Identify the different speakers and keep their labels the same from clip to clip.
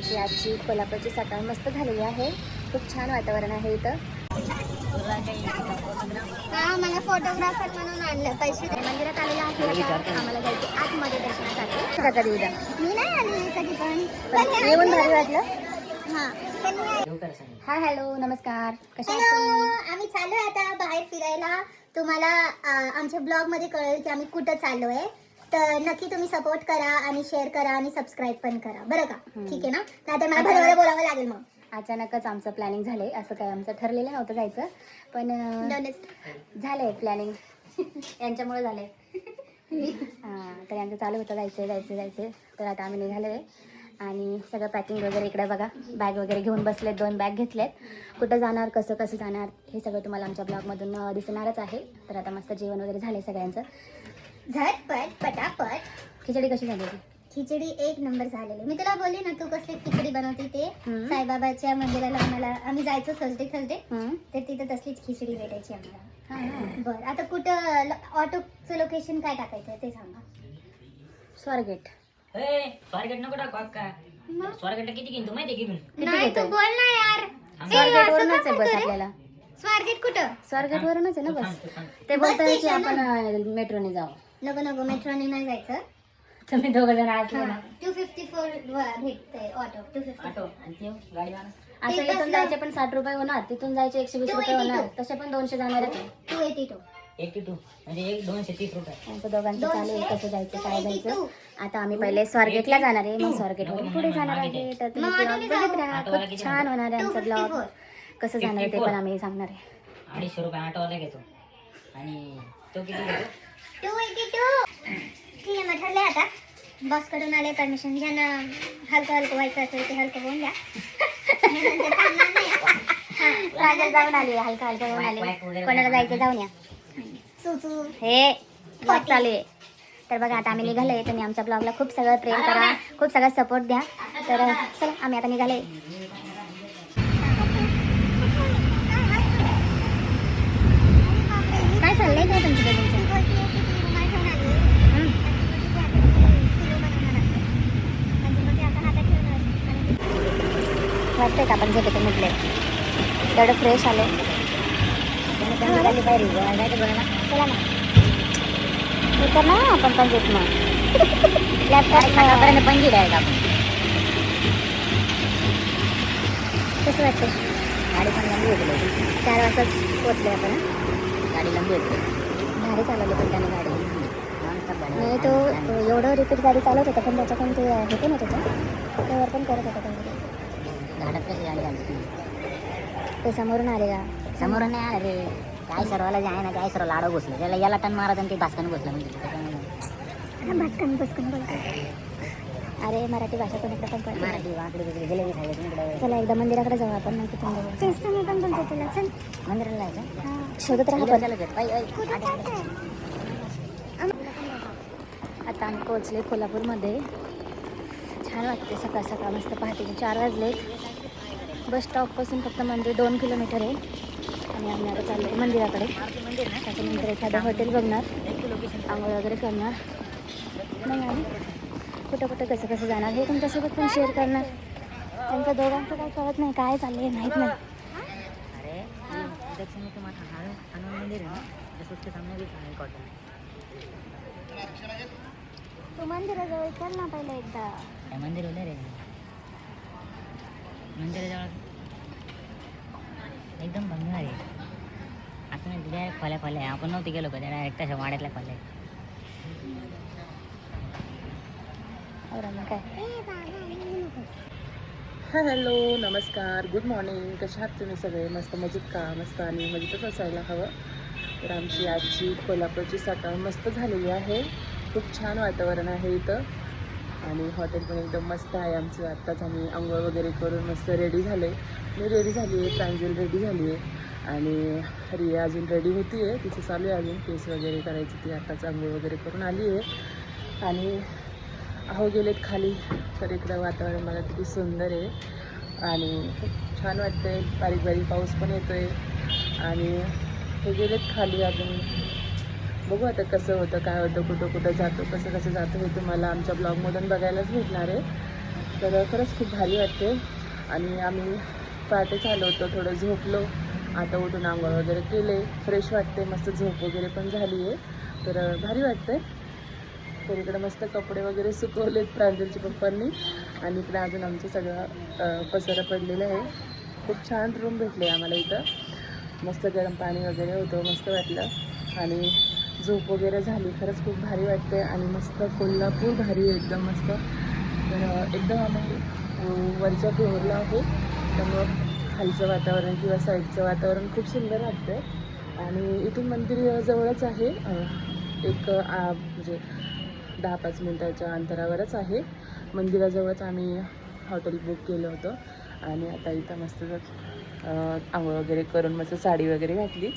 Speaker 1: आजची कोल्हापूरची सकाळ मस्त झालेली आहे. खूप छान वातावरण आहे इथं.
Speaker 2: मला फोटोग्राफर म्हणून आणलं. पैसे
Speaker 1: मंदिरात आलेलं आहे. आता आम्हाला जायचं आतमध्ये दर्शनासाठी. कधी उद्या
Speaker 2: मी नाही आली कधी पण
Speaker 1: येऊन भारी वाटलं.
Speaker 2: हां
Speaker 1: हाय हॅलो नमस्कार. कशा
Speaker 2: हॅलो, आम्ही चाललोय आता बाहेर फिरायला. तुम्हाला आमच्या ब्लॉग मध्ये कळेल की आम्ही कुठं चाललोय. तर नक्की तुम्ही सपोर्ट करा आणि शेअर करा आणि सबस्क्राईब पण करा बरं का. ठीक आहे ना? नाहीतर मला भरभर बोलावं लागेल. मग
Speaker 1: अचानकच आमचं प्लॅनिंग झालंय. असं काय आमचं ठरलेलं नव्हतं जायचं, पण झालंय प्लॅनिंग. यांच्यामुळे झालंय. तर यांचं चालू होतं जायचं. तर आता आम्ही निघालोय आणि सगळं पॅकिंग वगैरे इकडे बघा. बॅग वगैरे घेऊन बसलेत. 2 बॅग घेतलेत. कुठं जाणार, कसं जाणार हे सगळं तुम्हाला आमच्या ब्लॉगमधून दिसणारच आहे. तर आता मस्त जेवण वगैरे झालंय सगळ्यांचं.
Speaker 2: झटपट पटापट.
Speaker 1: खिचडी कशी झाली होती?
Speaker 2: खिचडी एक नंबर झालेली. मी तुला बोलली ना तू कसली खिचडी बनवते ते. साईबाबाच्या मंदिराला आम्ही जायचो थर्सडे तर तिथं तसलीच खिचडी भेटायची आम्हाला. बरं, आता कुठं ऑटोचं लोकेशन काय टाकायचं ते सांगा.
Speaker 1: स्वारगेट.
Speaker 3: स्वारगेट नको टाकू अक्का. स्वारगेटला किती घेईन तू माहिती घेऊन?
Speaker 2: नाही तू बोल ना यार.
Speaker 1: स्वारगेट वरूनच आहे बस आपल्याला.
Speaker 2: स्वारगेट कुठं?
Speaker 1: स्वारगेट वरूनच आहे ना बस. ते बोलताय की आपण मेट्रोने जाऊ.
Speaker 2: नको मेट्रोने नाही जायचं.
Speaker 1: तुम्ही 2 जण असले ना.
Speaker 2: 254 भेटते ऑटो. 250
Speaker 3: ऑटो आणि ते गाडीवाला.
Speaker 1: असं इथून जायचे पण 60 रुपये होणार, तिथून जायचे 120 रुपये होणार. तसे पण 200 जाणारच आहे.
Speaker 2: 282
Speaker 3: म्हणजे 230 रुपये.
Speaker 1: त्यांचं दोघांचं चालू आहे कसं जायचं काय जायचं. आता आम्ही पहिले स्वारगेटला जाणार आहे, मग स्वारगेटवरून पुढे जाणार आहे. तर तुम्ही ब्लॉग बघत राहा. खूप छान होणार आहे आमचा ब्लॉग. कसं जाणार आहे ते पण आम्ही सांगणार आहे.
Speaker 3: 250 रुपये ऑटोवाला घेतो आणि तो किती घेतो?
Speaker 2: 282. ठीक आहे, मग ठरले आता. बॉस कडून आले परमिशन. ज्यांना हलकं व्हायचं असेल ते हलकं होऊन द्या.
Speaker 1: राजा जाऊन आली, हलका होऊन आले. कोणाला जायचं जाऊन या. हे ब्लॉग चालू आहे. तर बघा आता आम्ही निघालोय. तुम्ही आमच्या ब्लॉगला खूप सगळं प्रेम करा, खूप सगळं सपोर्ट द्या. तर चला आम्ही आता निघालोय. काय चाललंय काय तुमच्या दोघांचं? वाटतंय का आपण झोपेतून उठले तेवढं फ्रेश आले. चला ना तर ना आपण पण झोप मग. लॅपटॉप पण गिरायला आपण. कसं वाटतं? गाडी पण लांबी होती. 4 वाजताच पोचले आपण. गाडी लांबी होती. भारी चालवली पण त्याने गाडी. नाही तो एवढं रिपीट गाडी चालवत होता पण त्याच्याकडून ते होते ना त्यावर पण करत होता त्यामध्ये.
Speaker 3: झाडात कशी गाडी घालते?
Speaker 1: ते समोरून आले का?
Speaker 3: समोरून नाही आलं रे. काय सर्वाला जे आहे ना, काय सर्व लाडो घुसलं. त्याला याला टन मारत आणि ते भास्काने घुसलं म्हणजे
Speaker 2: बसकन बोलतो.
Speaker 1: अरे मराठी भाषा कोणीकडे पण कळते.
Speaker 3: मराठी वाकडे तिकडे जिलेबी खायला तिकडे.
Speaker 1: चला एकदा मंदिराकडे जाऊ आपण. नाही तिथून जाऊ.
Speaker 2: तेच तर मी पण बोलतो तुला. चल
Speaker 3: मंदिराला जायचं.
Speaker 1: शोधत राहा पण.
Speaker 3: चला
Speaker 1: आता आम्ही पोहोचले कोल्हापूरमध्ये. छान वाटते सकाळ सकाळ मस्त पहाटे 4 वाजले. बस स्टॉपपासून फक्त मंदिर 2 किलोमीटर आहे आणि आम्ही आता चाललो मंदिराकडे. त्याच्यानंतर एखादं हॉटेल बघणार, आंघोळ वगैरे करणार. मग आम्ही कुठं कसं जाणार हे तुमच्यासोबत पण शेअर करणार. त्यांचं दोघांचं काय कळत नाही, काय चाललं आहे माहीत नाही.
Speaker 3: अरे दक्षिण हनुमान मंदिर आहे ना, उसके सामने भी एक हॉटेल है.
Speaker 2: तू मंदिराजवळ चल ना पहिले एकदा.
Speaker 3: काय मंदिर होतं रे? मंदिराजवळ एकदम बंगला आहे. आता नाही डायरेक्ट खोल्या आपण नव्हती गेलो का डायरेक्ट तशा वाड्यातल्या खोल्या.
Speaker 1: मग काय.
Speaker 4: हॅलो नमस्कार, गुड मॉर्निंग. कशा आहात तुम्ही सगळे? मस्त मजेत का? मस्त आणि मजेतच असायला हवं. तर आमची आजची कोल्हापूरची सकाळ मस्त झालेली आहे. खूप छान वातावरण आहे इथं आणि हॉटेल पण एकदम मस्त आहे आमचं. आत्ताच आम्ही आंघोळ वगैरे करून मस्त रेडी झालो आहे. मी रेडी झाली आहे, प्रांजल रेडी झाली आहे आणि रिया अजून रेडी होती आहे. तिचं चालू आहे अजून केस वगैरे करायची. ती आत्ताच आंघोळ वगैरे करून आली आहे आणि अहो गेलेत खाली. तर इकडं वातावरण मला किती सुंदर आहे आणि खूप छान वाटतंय. बारीक बारीक पाऊस पण येतो आहे आणि हे गेलेत खाली. अजून बघू आता कसं होतं, काय होतं, कुठं जातो, कसं जातं हे तुम्हाला आमच्या ब्लॉगमधून बघायलाच भेटणार आहे. तर खरंच खूप भारी वाटते. आणि आम्ही पहाटे आलो होतो, थोडं झोपलो, आता उठून आंघोळ वगैरे केले, फ्रेश वाटते, मस्त झोप वगैरे पण झाली आहे, तर भारी वाटते. तर इकडे मस्त कपडे वगैरे सुकवलेत प्रांजलच्या पप्पांनी आणि इकडे अजून आमचं सगळं पसारा पडलेलं आहे. खूप छान रूम भेटले आम्हाला इथं, मस्त गरम पाणी वगैरे होतं, मस्त वाटलं आणि झोप वगैरे झाली. खरंच खूप भारी वाटते आणि मस्त कोल्हापूर भारी आहे एकदम मस्त. तर एकदम आम्ही वरच्या फ्लोअरला आहे, त्यामुळं खालचं वातावरण किंवा साईडचं वातावरण खूप सुंदर वाटतं आणि इथून मंदिर जवळच आहे, एक म्हणजे 10-5 मिनटाच्या अंतरावरच आहे. मंदिराजवळच आम्ही हॉटेल बुक केलं होतं आणि आता इथं मस्त आंघोळ वगैरे करून मस्त साडी वगैरे घातली.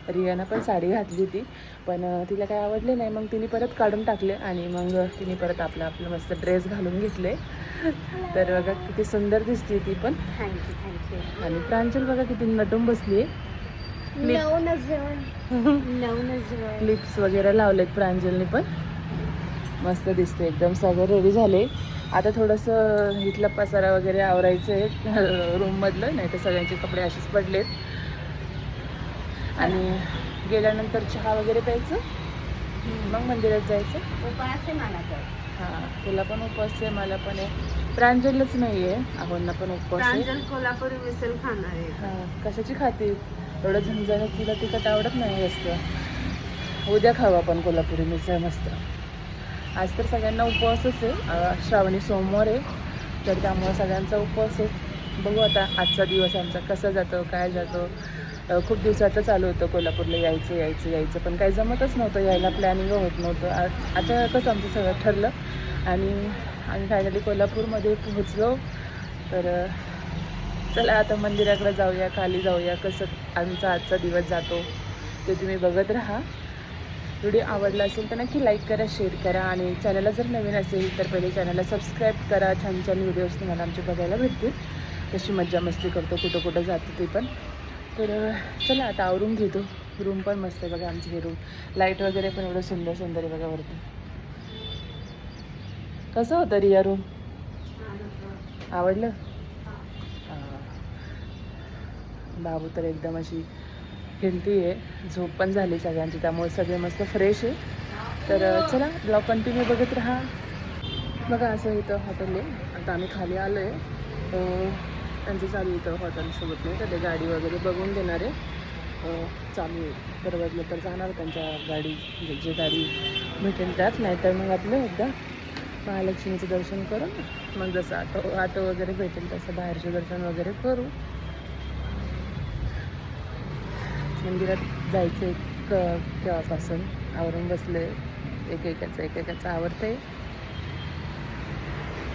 Speaker 4: रियानं पण साडी घातली होती, पण तिला काही आवडले नाही, मग तिने परत काढून टाकले आणि मग तिने परत आपलं मस्त ड्रेस घालून घेतले. तर बघा किती सुंदर दिसते ती पण.
Speaker 1: थँक्यू.
Speaker 4: आणि प्रांजल बघा किती नटून बसली आहे. लिप्स वगैरे लावलेत प्रांजलने पण, मस्त दिसते एकदम. सगळं रेडी झाले, आता थोडंसं इथला पसारा वगैरे आवरायचं आहे रूममधलं, नाही तर सगळ्यांचे कपडे असेच पडलेत. आणि गेल्यानंतर चहा वगैरे प्यायचं, मग मंदिरात जायचं.
Speaker 1: उपास आहे मला तर.
Speaker 4: हां, तुला पण उपवास आहे, मला पण आहे, प्रांजलच नाही आहे, आहोंना पण उपवास आहे.
Speaker 1: कोल्हापुरी मिसळ खाणार आहे.
Speaker 4: हां, कशाची खाते एवढं झणझणीत, तुला तिखट आवडत नाही जास्त. उद्या खाऊ आपण कोल्हापुरी मिसळ मस्त. आज तर सगळ्यांना उपवासच आहे, श्रावणी सोमवार आहे, तर त्यामुळं सगळ्यांचा उपवास आहे. बघू आता आजचा दिवस आमचा कसा जातो, काय जातो. खूप दिवसाचं चालू होतं कोल्हापूरला यायचं, पण काही जमतच नव्हतं, यायला प्लॅनिंग होत नव्हतं. अचानकच आमचं सगळं ठरलं आणि आम्ही फायनली कोल्हापूरमध्ये पोहोचलो. तर चला आता मंदिराकडे जाऊया, खाली जाऊया, कसं आमचा आजचा दिवस जातो ते तुम्ही बघत राहा. व्हिडिओ आवडला असेल तर नक्की लाईक करा, शेअर करा आणि चॅनलला जर नवीन असेल तर पहिले चॅनलला सबस्क्राईब करा. छान छान व्हिडिओज तुम्हाला आमचे बघायला भेटतील, कशी मज्जा मस्ती करतो, कुठं जातो ते पण. तर चला आता आवरून घेतो. रूम पण मस्त आहे बघा आमची हे रूम, लाईट वगैरे पण एवढं सुंदर आहे बघा वरती. कसं होतं रिया रूम, आवडलं? बाबू तर एकदम अशी हेल्दी आहे, झोप पण झाली सगळ्यांची, त्यामुळे सगळे मस्त फ्रेश आहे. तर चला ब्लॉग कंटिन्यू बघत राहा. बघा असं इथं हॉटेल आहे, आता आम्ही खाली आलो आहे, त्यांचं चालू इथं हॉटेलसोबत नाही तर ते गाडी वगैरे बघून देणार आहे, चालू आहे. परवडलं तर जाणार त्यांच्या गाडी, जे गाडी भेटेल त्याच, नाही तर मग आपलं एकदा महालक्ष्मीचं दर्शन करून मग जसं ऑटो वगैरे भेटेल तसं बाहेरचं दर्शन वगैरे करू. मंदिरात जायचं केव्हापासून आवरून बसले, एकेकाचं आवडतंय.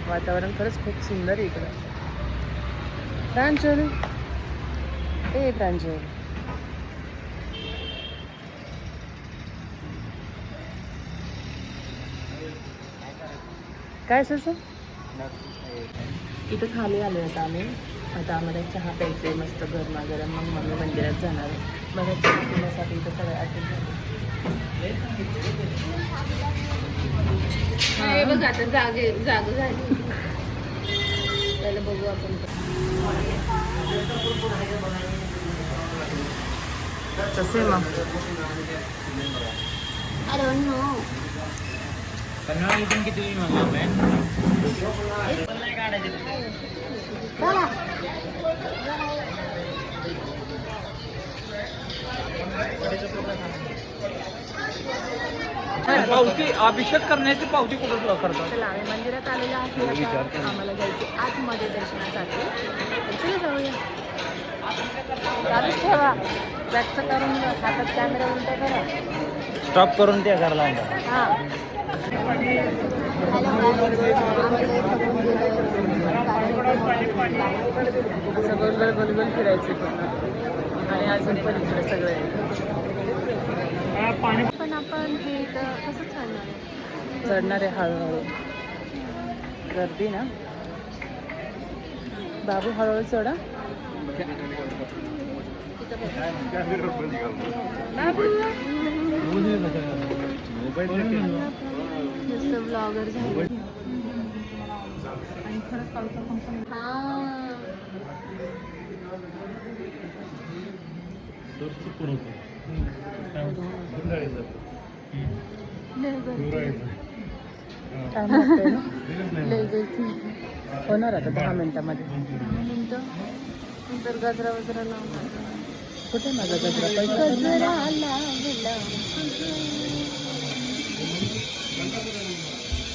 Speaker 4: वातावरण खरंच खूप सुंदर आहे इकडं. प्रांजल, ए प्रांजल, काय असं इथं खाली आलो आता आम्ही. आता आम्हाला चहा प्यायचं आहे मस्त गरमागरम, मग मम्मी मंदिरात जाणार आहे. मग चहा पिण्यासाठी इथं सगळं अटेंड झालं.
Speaker 1: बघ आता जाग झाली, त्याला बघू आपण.
Speaker 4: तसे मग
Speaker 1: I don't know.
Speaker 3: किती मागला
Speaker 5: पावती अभिषेक करण्याची पावती कुठं करतात?
Speaker 4: चला आम्ही मंदिरात आलेलो आहे, आता आम्हाला जायचं आतमध्ये दर्शनासाठी. तर चला जाऊया. चालूच ठेवा, बॅगचं करून हातात कॅमेरा उलटा करा,
Speaker 5: स्टॉप करून त्या घरला
Speaker 4: हां. असं गोलगोल फिरायचं पूर्ण आणि अजून पण इकडे सगळं
Speaker 1: पण आपण हे इथं कसं चालणार आहे?
Speaker 4: चढणार आहे हळूहळू, गर्दी ना. बाबू हळूहळू चढा.
Speaker 1: नुसतं ब्लॉगर झाले.
Speaker 4: काय म्हणते ना? होणार आता 10 मिनिटामध्ये.
Speaker 1: नंतर गजरा वजरा लावून
Speaker 4: कुठे माझा गजरा? पैसा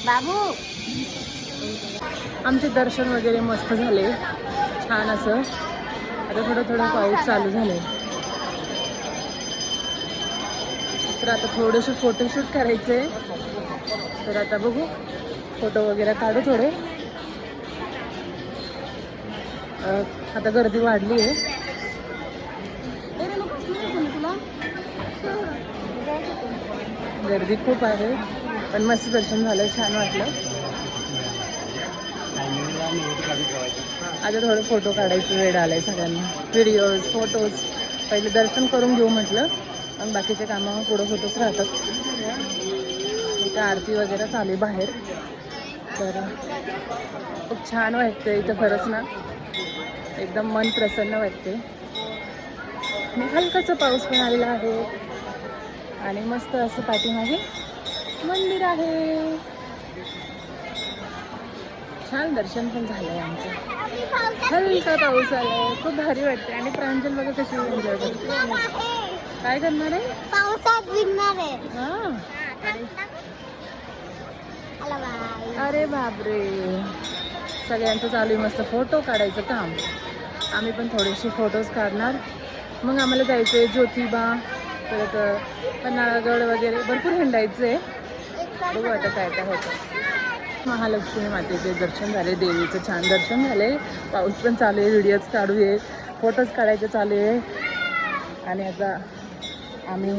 Speaker 1: बाबू
Speaker 4: आमचे दर्शन वगैरे मस्त झाले, छान असं. आता थोडं पाऊस चालू झाले, तर आता थोडेसे फोटोशूट करायचे. तर आता बघू, फोटो वगैरे काढू थोडे. आता गर्दी वाढली आहे. गर्दी खूप आहे, पण मस्त दर्शन झालं, छान वाटलं. आता थोडे फोटो काढायचं वेळ आलाय सगळ्यांना. व्हिडिओज, फोटोज पहिले दर्शन करून घेऊ म्हटलं, आणि बाकीचे कामं पुढं होतच राहतात. इथं आरती वगैरे चालू आहे बाहेर. तर खूप छान वाटतं इथं, खरंच ना, एकदम मन प्रसन्न वाटते. आणि हलकासा पाऊस पण आलेला आहे, आणि मस्त असं पाठीमागे मंदिर आहे. छान दर्शन पण झालंय आमचं. हलका पाऊस आलाय, खूप भारी वाटते. आणि प्रांजल बघा कशी एन्जॉय करते. काय करणार आहे?
Speaker 2: पावसात भिजणार आहे.
Speaker 4: हा,
Speaker 2: आला बाई.
Speaker 4: अरे बापरे. सगळ्यांचं चालू आहे मस्त फोटो काढायचं काम. आम्ही पण थोडेसे फोटोज काढणार. मग आम्हाला जायचं आहे ज्योतिबा, परत पन्हाळगड वगैरे भरपूर हिंडायचं आहे. बघू आता काय काय होतं. महालक्ष्मी मातेचे दर्शन झाले, देवीचं छान दर्शन झाले. पाऊस पण चालू आहे, व्हिडिओज काढू आहे, फोटोज काढायचे चालू आहे. आणि आता आम्ही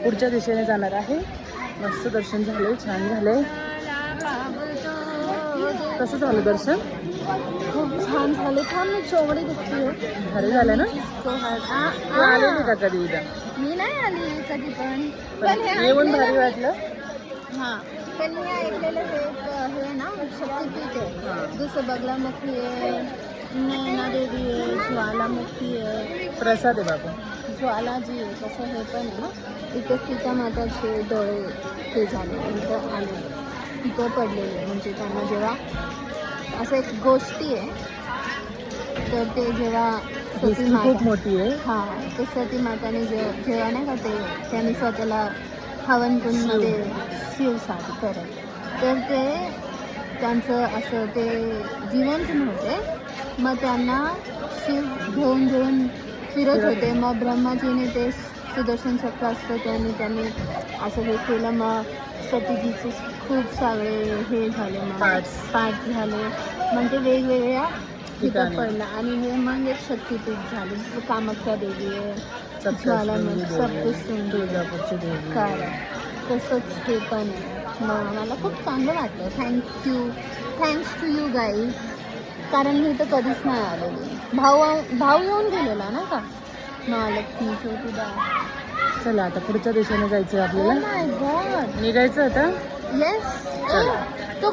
Speaker 4: पुढच्या दिशेने जाणार आहे. मस्त दर्शन झाले, छान झाले. कसं झालं दर्शन?
Speaker 1: खूप छान झाले. छान चोवडी दिसते.
Speaker 4: भारी झालं ना? तू आलेली का कधी उद्या?
Speaker 1: मी नाही आली कधी पण.
Speaker 4: पण येऊन भारी वाटलं.
Speaker 1: हां, पण मी ऐकलेलं हे ना शक्तिपीठ आहे. जसं बगलामुखी आहे, नैना देवी आहे, ज्वालामुखी आहे,
Speaker 4: प्रसाद आहे बाबा.
Speaker 1: ज्वालाजी आहे. तसं हे पण आहे ना. इथं सीता माताचे डोळे ते झाले, इथं आले, इथं पडलेले. म्हणजे त्यांना जेव्हा असं एक गोष्टी आहे, तर ते जेव्हा सती
Speaker 4: खूप
Speaker 1: माता,
Speaker 4: मोठी आहे.
Speaker 1: हां, तर सती माताने जेव्हा नाही का ते त्यांनी स्वतःला हवनकुंडमध्ये शिवसाठी करत, तर ते त्यांचं असं ते जिवंत नव्हते. मग त्यांना शिव घेऊन फिरत होते. मग ब्रह्माजीने ते सुदर्शन चक्र असतं त्यांनी असं हे केलं. मग सतीजीचे खूप सगळे हे झाले, मग पार्ट्स झाले. मग ते वेगवेगळ्या तिथं पडलं. आणि हे मग एक शक्तिपीठ झाले. जसं कामाख्या देवी आहे, ज्वालामुखी, सप्तशृंगी,
Speaker 4: तुळजापूरची देवी.
Speaker 1: काय तसंच हे पण आहे. मग मला खूप चांगलं वाटलं. Thanks to you guys. कारण मी इथं कधीच नाही आलेली. भाऊ येऊन गेलेला ना का महालक्ष्मी ज्योतिबा.
Speaker 4: चला आता पुढच्या दिशेने जायचं आपल्याला.
Speaker 1: माय गॉड.
Speaker 4: निघायचं आता.
Speaker 1: येस. तो